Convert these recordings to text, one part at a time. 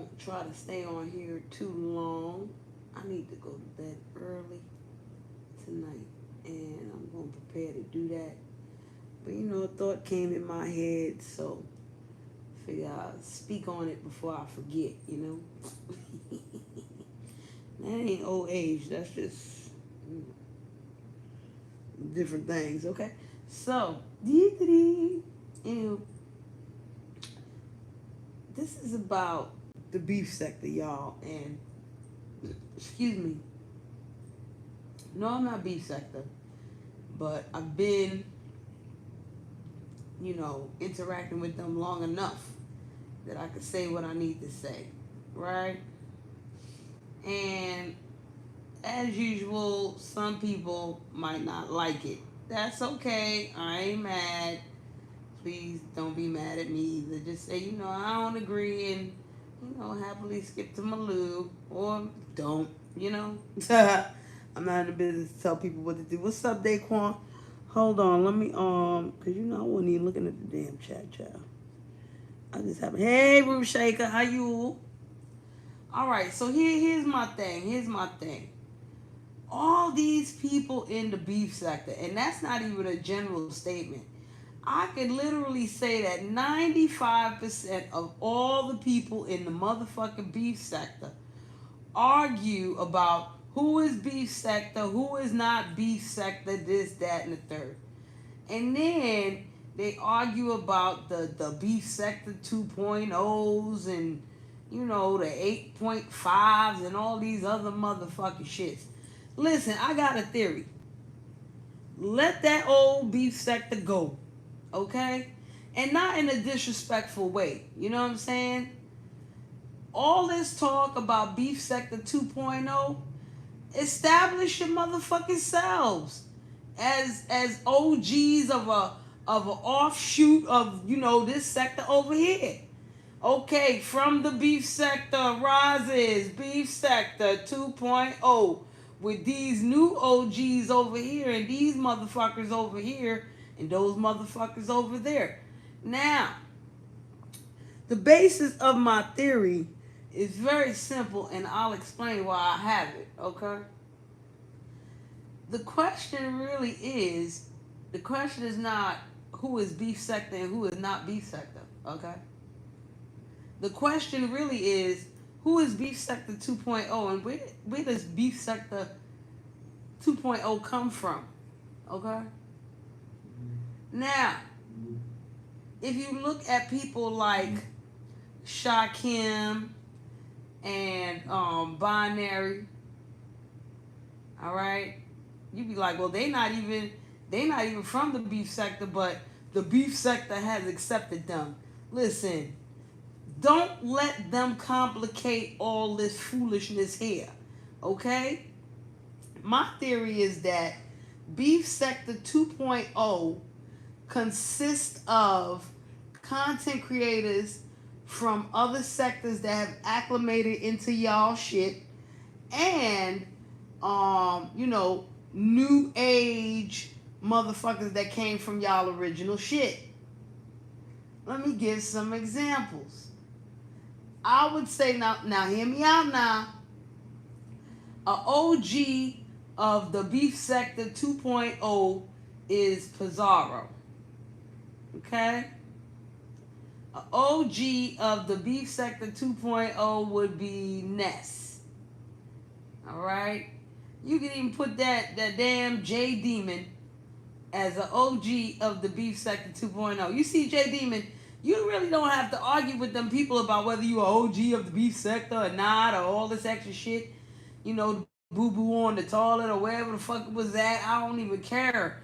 won't try to stay on here too long. I need to go to bed early tonight, and I'm going to prepare to do that. But a thought came in my head, so figure I'll speak on it before I forget. That ain't old age. That's just different things. Okay. So, anyway, this is about the beef sector, y'all. And excuse me. No, I'm not beef sector, but I've been, interacting with them long enough that I could say what I need to say, right? And as usual, some people might not like it. That's okay. I ain't mad. Please don't be mad at me either. Just say, I don't agree, and, happily skip to my loo, or don't, I'm not in the business to tell people what to do. What's up, Daquan? Hold on, let me, because I wasn't even looking at the damn chat, child. I just happened. Hey, Ruth Shaker, how you? All right, so here's my thing. All these people in the beef sector, and that's not even a general statement. I could literally say that 95% of all the people in the motherfucking beef sector argue about who is beef sector, who is not beef sector, this, that, and the third. And then they argue about the beef sector 2.0s and, the 8.5s and all these other motherfucking shits. Listen, I got a theory. Let that old beef sector go, okay? And not in a disrespectful way. You know what I'm saying? All this talk about beef sector 2.0, establish your motherfucking selves as OGs of an offshoot of this sector over here. Okay, from the beef sector rises beef sector 2.0 with these new OGs over here and these motherfuckers over here and those motherfuckers over there. Now, the basis of my theory is very simple, and I'll explain why I have it, okay? The question is not who is beef sector and who is not beef sector, okay? The question really is, who is beef sector 2.0 and where does beef sector 2.0 come from, okay? Now, if you look at people like Shakim and Binary, all right, you'd be like, well, they not even from the beef sector, but the beef sector has accepted them. Listen, don't let them complicate all this foolishness here, okay? My theory is that beef sector 2.0 consists of content creators from other sectors that have acclimated into y'all shit and new age motherfuckers that came from y'all original shit. Let me give some examples. I would say now hear me out now. A OG of the beef sector 2.0 is Pizarro. Okay? A OG of the beef sector 2.0 would be Ness. Alright? You can even put that damn J Demon as an OG of the beef sector 2.0. You see J Demon, you really don't have to argue with them people about whether you are OG of the beef sector or not, or all this extra shit. Boo-boo on the toilet or wherever the fuck it was at. I don't even care.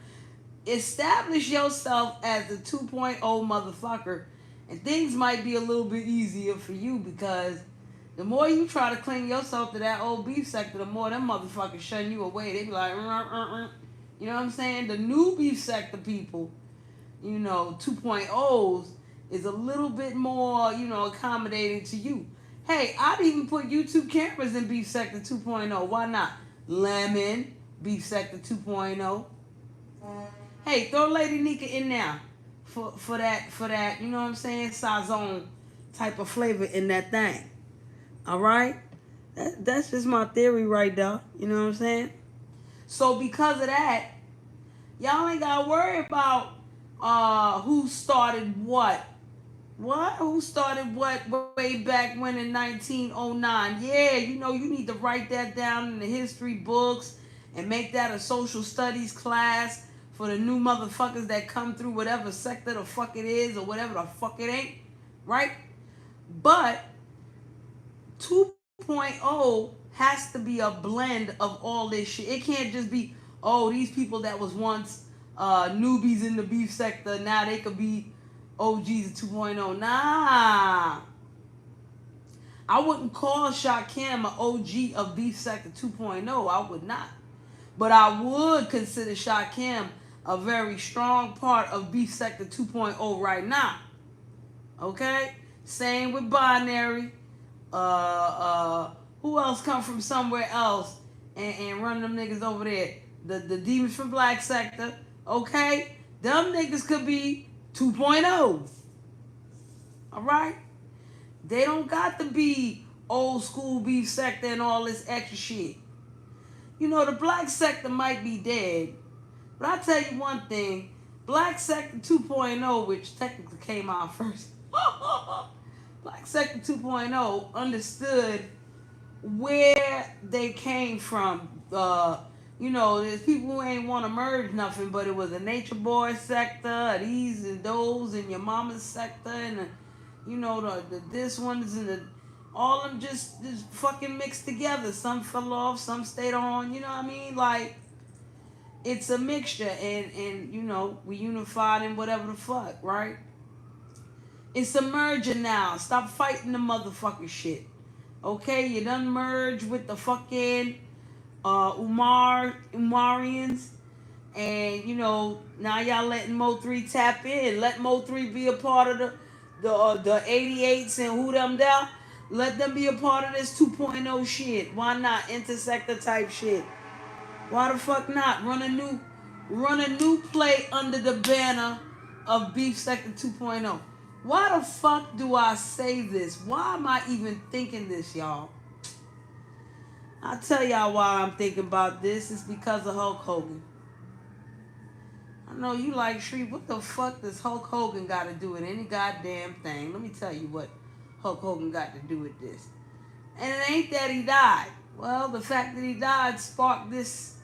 Establish yourself as the 2.0 motherfucker, and things might be a little bit easier for you, because the more you try to cling yourself to that old beef sector, the more them motherfuckers shun you away. They be like, You know what I'm saying? The new beef sector people, 2.0s, is a little bit more, accommodating to you. Hey, I'd even put YouTube cameras in beef sector 2.0. Why not? Lemon, beef sector 2.0. Hey, throw Lady Nika in there for that, you know what I'm saying? Sazon type of flavor in that thing. All right? That's just my theory right there. You know what I'm saying? So because of that, y'all ain't got to worry about who started what. What? Who started what way back when in 1909? Yeah, you need to write that down in the history books and make that a social studies class for the new motherfuckers that come through whatever sector the fuck it is or whatever the fuck it ain't. Right? But 2.0 has to be a blend of all this shit. It can't just be, oh, these people that was once newbies in the beef sector, now they could be OGs at 2.0. Nah. I wouldn't call Shakim an OG of beef sector 2.0. I would not. But I would consider Shakim a very strong part of beef sector 2.0 right now. Okay? Same with Binary. Who else come from somewhere else and run them niggas over there? The demons from Black Sector, okay? Them niggas could be 2.0. All right? They don't got to be old school beef sector and all this extra shit. The Black Sector might be dead, but I'll tell you one thing. Black Sector 2.0, which technically came out first, Black Sector 2.0 understood where they came from. There's people who ain't want to merge nothing, but it was a Nature Boy sector, these and those, and your mama's sector, and the this ones and all of them just fucking mixed together. Some fell off, some stayed on. You know what I mean? Like, it's a mixture, and we unified in whatever the fuck, right? It's a merger now. Stop fighting the motherfucking shit. Okay, you done merge with the fucking Umarians, and now y'all letting Mo3 tap in. Let Mo3 be a part of the 88s and who them there. Let them be a part of this 2.0 shit. Why not? Intersector type shit. Why the fuck not? Run a new play under the banner of Beef Sector 2.0. Why the fuck do I say this? Why am I even thinking this, y'all? I'll tell y'all why I'm thinking about this. It's because of Hulk Hogan. I know you like, Shree, what the fuck does Hulk Hogan got to do with any goddamn thing? Let me tell you what Hulk Hogan got to do with this. And it ain't that he died. Well, the fact that he died sparked this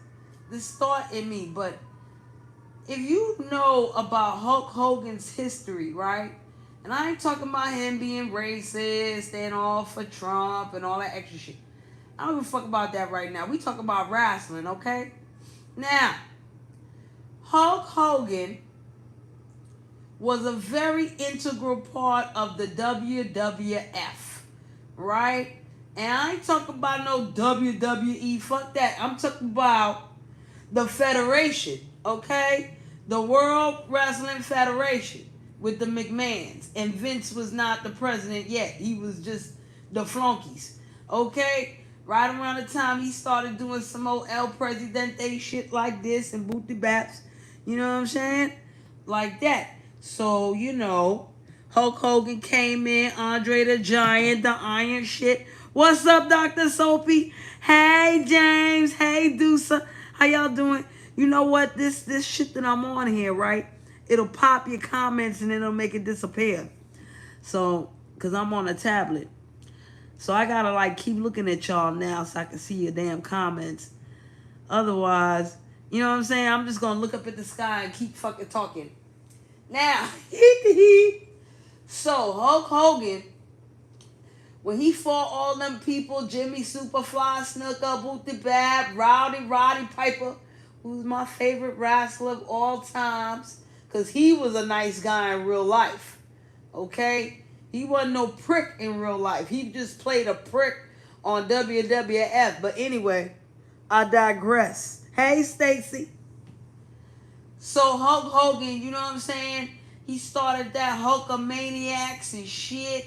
thought in me. But if you know about Hulk Hogan's history, right? And I ain't talking about him being racist and all for Trump and all that extra shit. I don't give a fuck about that right now. We talk about wrestling, okay? Now, Hulk Hogan was a very integral part of the WWF, right? And I ain't talking about no WWE, fuck that. I'm talking about the Federation, okay? The World Wrestling Federation with the McMahons. And Vince was not the president yet. He was just the flunkies, okay? Right around the time he started doing some old El Presidente shit like this and Booty Baps. You know what I'm saying? Like that. So, Hulk Hogan came in, Andre the Giant, the Iron shit. What's up, Dr. Soapy? Hey, James. Hey, Deusa. How y'all doing? You know what? This shit that I'm on here, right? It'll pop your comments and it'll make it disappear. So, because I'm on a tablet. So I gotta keep looking at y'all now so I can see your damn comments. Otherwise, you know what I'm saying? I'm just gonna look up at the sky and keep fucking talking. Now, so Hulk Hogan, when he fought all them people, Jimmy Superfly, Snooker, Booty Bab, Roddy Piper, who's my favorite wrestler of all times, because he was a nice guy in real life. Okay? He wasn't no prick in real life. He just played a prick on WWF. But anyway, I digress. Hey, Stacy. So Hulk Hogan, you know what I'm saying? He started that Hulkamaniacs and shit.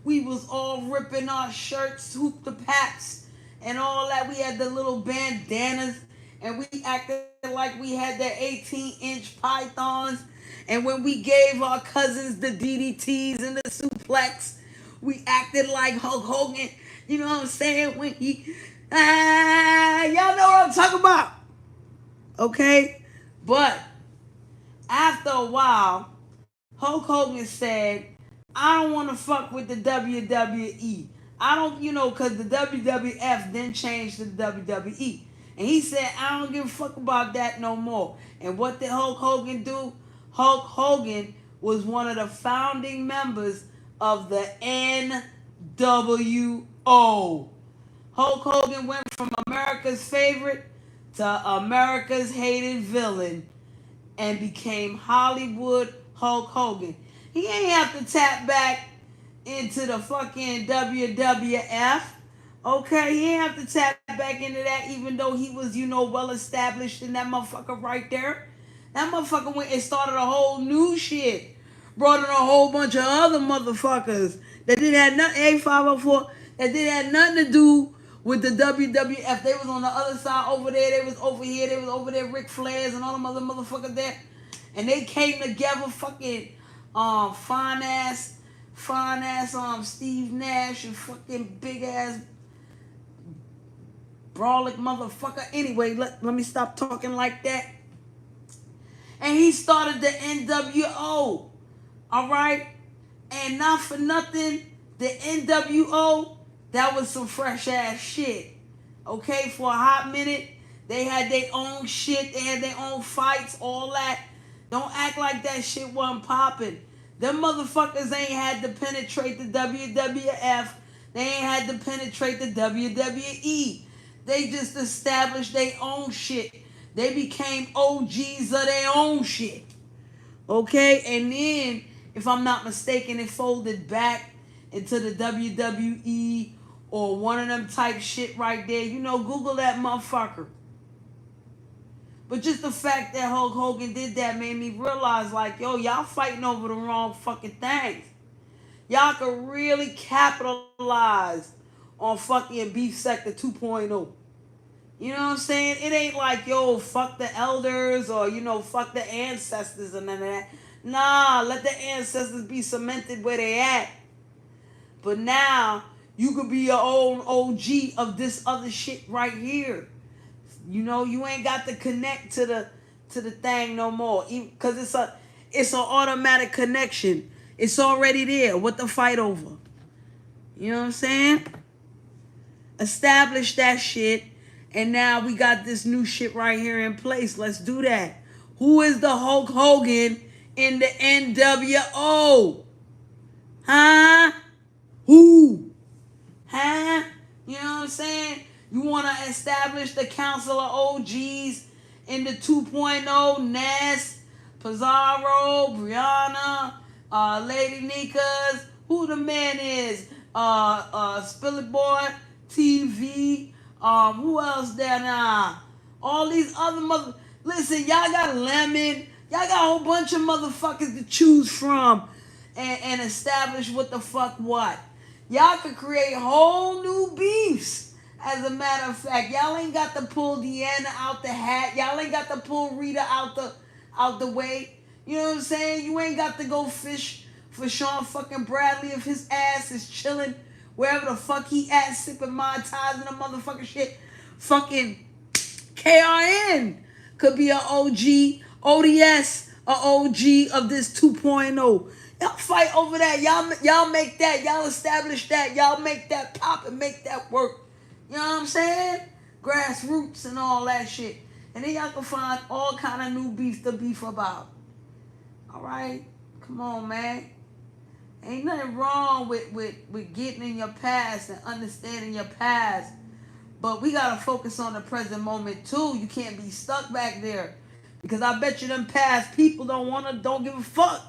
We was all ripping our shirts, hoop the paps, and all that. We had the little bandanas, and we acted like we had the 18-inch pythons. And when we gave our cousins the DDTs and the suplex, we acted like Hulk Hogan. You know what I'm saying? When he, y'all know what I'm talking about. Okay? But after a while, Hulk Hogan said, I don't want to fuck with the WWE. I don't, because the WWF then changed to the WWE. And he said, I don't give a fuck about that no more. And what did Hulk Hogan do? Hulk Hogan was one of the founding members of the NWO. Hulk Hogan went from America's favorite to America's hated villain and became Hollywood Hulk Hogan. He ain't have to tap back into the fucking WWF. Okay, he ain't have to tap back into that, even though he was, well established in that motherfucker right there. That motherfucker went and started a whole new shit. Brought in a whole bunch of other motherfuckers that didn't have nothing, A504, that didn't have nothing to do with the WWF. They was on the other side over there. They was over here. They was over there, Ric Flairs and all them other motherfuckers there. And they came together, fucking fine ass Steve Nash and fucking big ass brolic motherfucker. Anyway, let me stop talking like that. And he started the NWO. Alright? And not for nothing, the NWO, that was some fresh ass shit. Okay, for a hot minute, they had their own shit, they had their own fights, all that. Don't act like that shit wasn't popping. Them motherfuckers ain't had to penetrate the WWF. They ain't had to penetrate the WWE. They just established their own shit. They became OGs of their own shit. Okay? And then, if I'm not mistaken, it folded back into the WWE or one of them type shit right there. Google that motherfucker. But just the fact that Hulk Hogan did that made me realize, like, yo, y'all fighting over the wrong fucking things. Y'all could really capitalize on fucking Beef Sector 2.0. You know what I'm saying? It ain't like, yo, fuck the elders or, fuck the ancestors and none of that. Nah, let the ancestors be cemented where they at. But now, you could be your own OG of this other shit right here. You ain't got to connect to the thing no more. Because it's an automatic connection. It's already there. What the fight over? You know what I'm saying? Establish that shit. And now we got this new shit right here in place. Let's do that. Who is the Hulk Hogan in the NWO? Huh? Who? Huh? You know what I'm saying? You want to establish the Council of OGs in the 2.0, Ness, Pizarro, Brianna, Lady Nikas, who the man is, Spillet Boy, TV, who else there now? All these other listen, y'all got Lemon, y'all got a whole bunch of motherfuckers to choose from and establish what the fuck what. Y'all could create whole new beefs. As a matter of fact, y'all ain't got to pull Deanna out the hat. Y'all ain't got to pull Rita out the way. You know what I'm saying? You ain't got to go fish for Sean fucking Bradley if his ass is chilling wherever the fuck he at, sipping Mai Tais and the motherfucking shit. Fucking KRN could be an OG, ODS, an OG of this 2.0. Y'all fight over that. Y'all make that. Y'all establish that. Y'all make that pop and make that work. You know what I'm saying? Grassroots and all that shit. And then y'all can find all kind of new beef to beef about. Alright? Come on, man. Ain't nothing wrong with getting in your past and understanding your past. But we got to focus on the present moment, too. You can't be stuck back there. Because I bet you them past people don't give a fuck.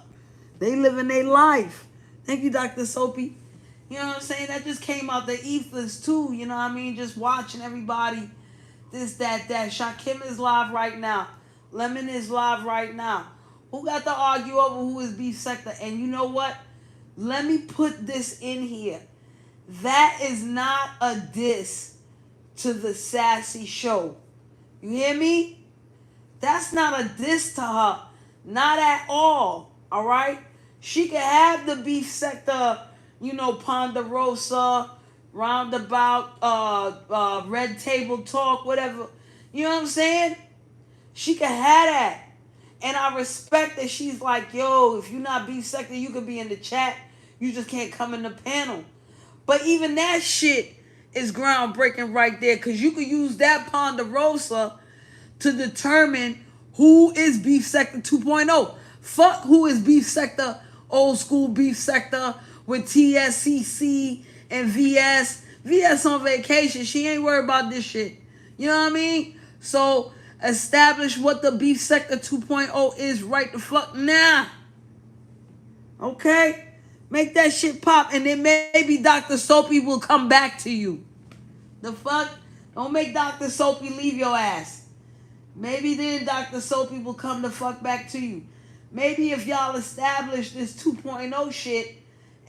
They living their life. Thank you, Dr. Soapy. You know what I'm saying? That just came out the ethers too. You know what I mean? Just watching everybody. This, that. Shakim is live right now. Lemon is live right now. Who got to argue over who is Beef Sector? And you know what? Let me put this in here. That is not a diss to the Sassy Show. You hear me? That's not a diss to her. Not at all. Alright? She can have the Beef Sector, Ponderosa, roundabout, red table talk, whatever. You know what I'm saying? She can have that. And I respect that she's like, yo, if you're not beef sector, you could be in the chat. You just can't come in the panel. But even that shit is groundbreaking right there, because you could use that ponderosa to determine who is beef sector 2.0. Fuck who is beef sector, old school beef sector with TSCC and VS. VS on vacation. She ain't worried about this shit. You know what I mean? So establish what the beef sector 2.0 is right the fuck now. Okay? Make that shit pop, and then maybe Dr. Soapy will come back to you. The fuck? Don't make Dr. Soapy leave your ass. Maybe then Dr. Soapy will come the fuck back to you. Maybe if y'all establish this 2.0 shit,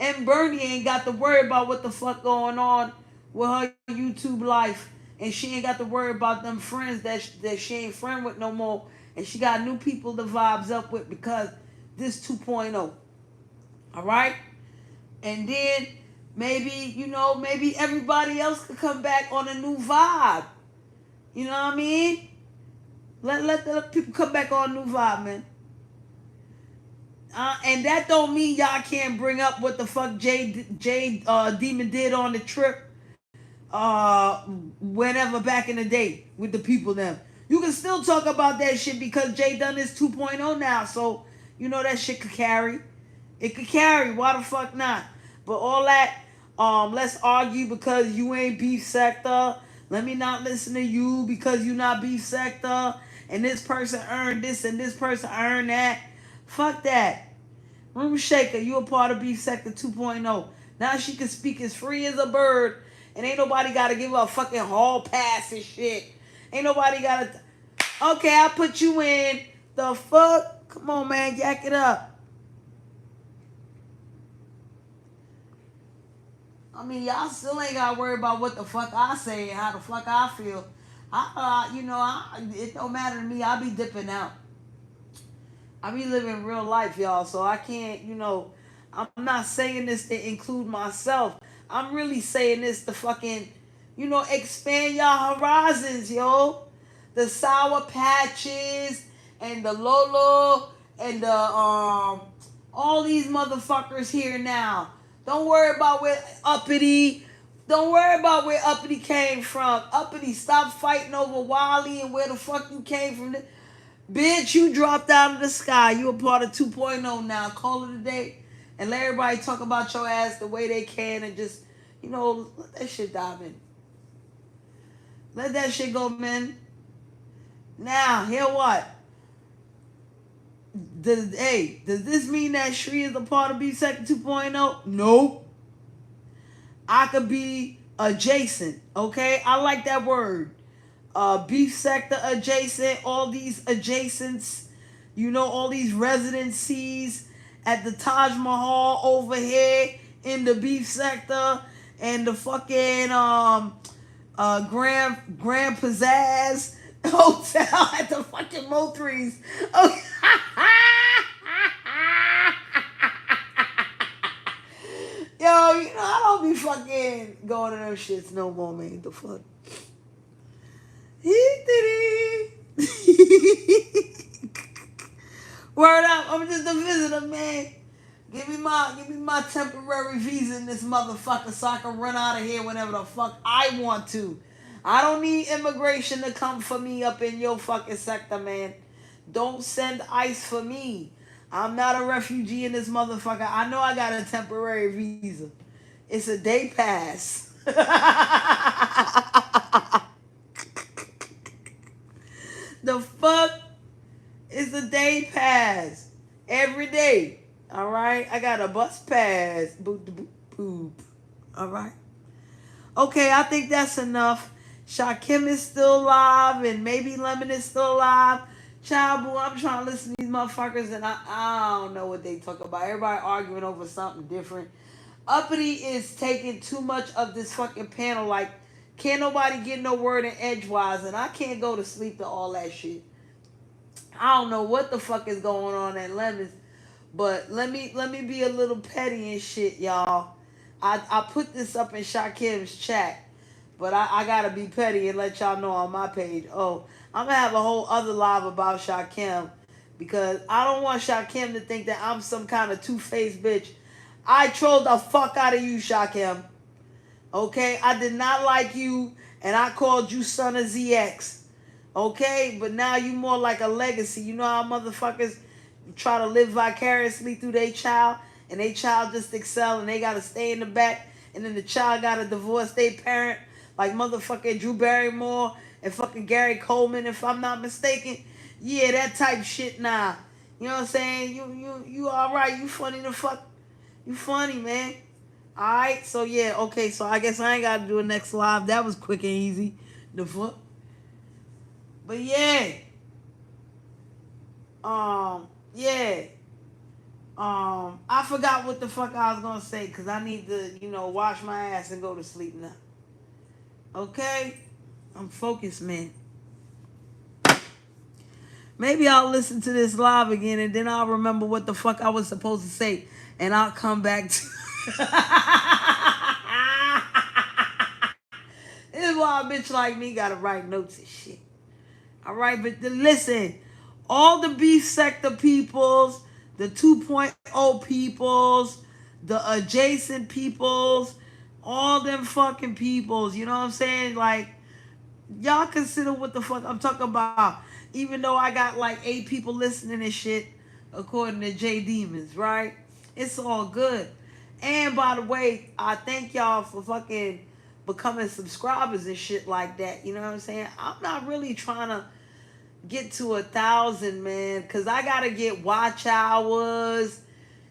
and Bernie ain't got to worry about what the fuck going on with her YouTube life, and she ain't got to worry about them friends that she ain't friend with no more, and she got new people to vibes up with because this 2.0. All right? And then maybe, maybe everybody else could come back on a new vibe. You know what I mean? Let the people come back on a new vibe, man. And that don't mean y'all can't bring up what the fuck Jay Demon did on the trip whenever back in the day with the people them. You can still talk about that shit because Jay done this 2.0 now. So, that shit could carry. It could carry. Why the fuck not? But all that, let's argue because you ain't beef sector. Let me not listen to you because you not beef sector. And this person earned this and this person earned that. Fuck that. Room Shaker, you a part of beef sector 2.0. Now she can speak as free as a bird. And ain't nobody got to give her a fucking hall pass and shit. Ain't nobody got to... Okay, I put you in. The fuck? Come on, man. Yak it up. I mean, y'all still ain't got to worry about what the fuck I say and how the fuck I feel. It don't matter to me. I be dipping out. I be living real life, y'all. So I can't, I'm not saying this to include myself. I'm really saying this to fucking, expand y'all horizons, yo. The Sour Patches and the Lolo and the, all these motherfuckers here now. Don't worry about where Uppity. Don't worry about where Uppity came from. Uppity, stop fighting over Wally and where the fuck you came from. Bitch, you dropped out of the sky. You a part of 2.0 now. Call it a day. And let everybody talk about your ass the way they can and just, let that shit dive in. Let that shit go, man. Now, hear what? Does this mean that Shri is a part of Beef Sector 2.0? Nope. I could be adjacent, okay? I like that word. Beef sector adjacent, all these adjacents, all these residencies at the Taj Mahal over here in the beef sector and the fucking Grand Pizzazz Hotel at the fucking Mo3s. Okay. Yo, I don't be fucking going to those shits no more, man. The fuck? Word up, I'm just a visitor, man. Give me my temporary visa in this motherfucker so I can run out of here whenever the fuck I want to. I don't need immigration to come for me up in your fucking sector, man. Don't send ICE for me. I'm not a refugee in this motherfucker. I know I got a temporary visa. It's a day pass. The fuck is a day pass? Every day. All right? I got a bus pass. Boop, boop, boop. All right? Okay, I think that's enough. Shakim is still alive and maybe Lemon is still alive. Child, boo, I'm trying to listen to these motherfuckers and I don't know what they talk about. Everybody arguing over something different. Uppity is taking too much of this fucking panel. Like, can't nobody get no word in edgewise, and I can't go to sleep to all that shit. I don't know what the fuck is going on at Lemons, but let me be a little petty and shit, y'all. I put this up in Shakim's chat, but I gotta be petty and let y'all know on my page. Oh, I'm gonna have a whole other live about Shakim because I don't want Shakim to think that I'm some kind of two-faced bitch. I trolled the fuck out of you, Shakim. Okay, I did not like you, and I called you son of ZX. Okay, but now you more like a legacy. You know how motherfuckers try to live vicariously through their child, and their child just excel, and they gotta stay in the back, and then the child gotta divorce their parent, like motherfucking Drew Barrymore and fucking Gary Coleman, if I'm not mistaken. Yeah, that type shit. Nah, you know what I'm saying? You all right? You funny the fuck? You funny, man. All right, so yeah, okay, so I guess I ain't gotta do a next live. That was quick and easy. The fuck. But yeah, yeah. I forgot what the fuck I was gonna say because I need to, wash my ass and go to sleep now. Okay? I'm focused, man. Maybe I'll listen to this live again and then I'll remember what the fuck I was supposed to say and I'll come back to This is why a bitch like me gotta write notes and shit. Alright, but listen, all the beef sector peoples, the 2.0 peoples, the adjacent peoples, all them fucking peoples, you know what I'm saying? Like, y'all consider what the fuck I'm talking about. Even though I got like 8 people listening and shit, according to J Demons, right? It's all good. And by the way, I thank y'all for fucking becoming subscribers and shit like that. You know what I'm saying? I'm not really trying to get to 1,000, man, because I gotta get watch hours.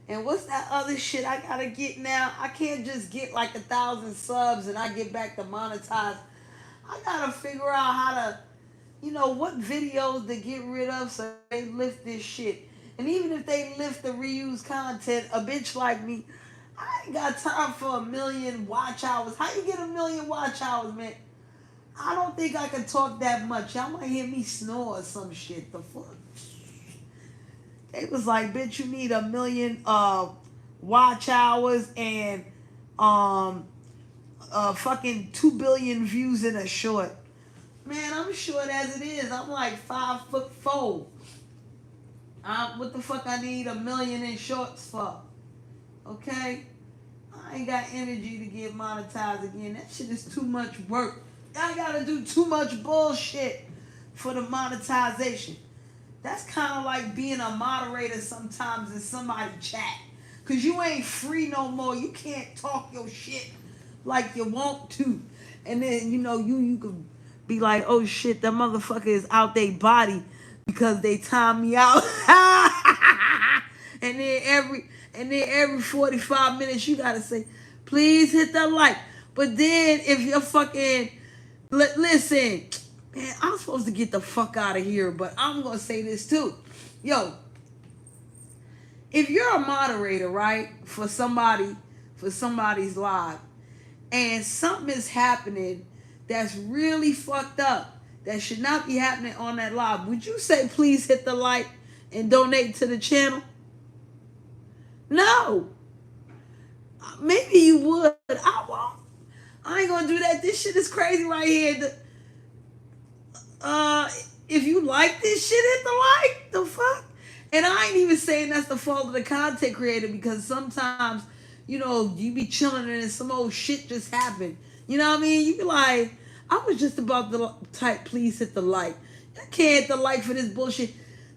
And what's that other shit I gotta get now? I can't just get like 1,000 subs and I get back to monetize. I gotta figure out how to, what videos to get rid of so they lift this shit. And even if they lift the reused content, a bitch like me, I ain't got time for 1,000,000 watch hours. How you get 1,000,000 watch hours, man? I don't think I can talk that much. Y'all might hear me snore or some shit. The fuck? They was like, bitch, you need 1,000,000 watch hours and fucking 2 billion views in a short. Man, I'm short as it is. I'm like 5'4". What the fuck I need 1,000,000 in shorts for? Okay? I ain't got energy to get monetized again. That shit is too much work. I gotta do too much bullshit for the monetization. That's kind of like being a moderator sometimes in somebody's chat. Because you ain't free no more. You can't talk your shit like you want to. And then, you could be like, oh shit, that motherfucker is out their body because they time me out. and then every 45 minutes you gotta say, please hit that like. But then if you're fucking listen, man, I'm supposed to get the fuck out of here, but I'm gonna say this too. Yo, if you're a moderator, right, for somebody's live, and something is happening that's really fucked up, that should not be happening on that live, would you say please hit the like and donate to the channel? No. Maybe you would. I won't. I ain't gonna do that. This shit is crazy right here. If you like this shit, hit the like. The fuck? And I ain't even saying that's the fault of the content creator because sometimes, you be chilling and then some old shit just happened. You know what I mean? You be like, I was just about to type, please hit the like. I can't hit the like for this bullshit.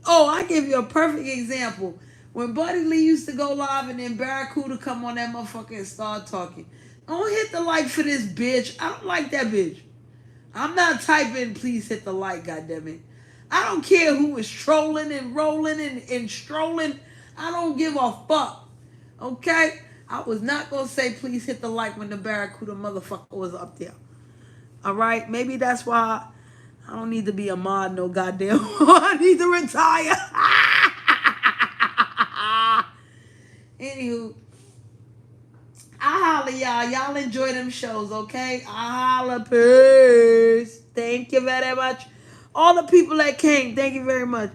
Oh, I give you a perfect example. When Buddy Lee used to go live and then Barracuda come on that motherfucker and start talking. Don't hit the like for this bitch. I don't like that bitch. I'm not typing, please hit the like, goddammit. I don't care who is trolling and rolling and strolling. I don't give a fuck. Okay? I was not going to say, please hit the like when the Barracuda motherfucker was up there. All right? Maybe that's why I don't need to be a mod no goddamn. I need to retire. Anywho. I holla y'all. Y'all enjoy them shows, okay? I holla. Peace. Thank you very much. All the people that came, thank you very much.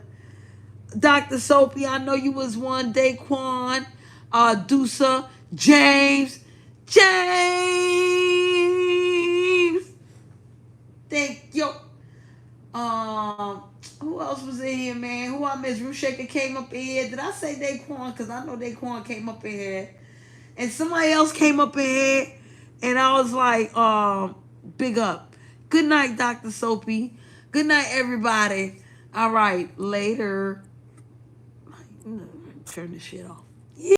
Dr. Soapy, I know you was one. Daquan, Dusa, James. James. Thank you. Who else was in here, man? Who I missed? Ruth Shaker came up in here. Did I say Daquan? Because I know Daquan came up in here. And somebody else came up in here. And I was like, big up. Good night, Dr. Soapy. Good night, everybody. All right, later. Turn this shit off.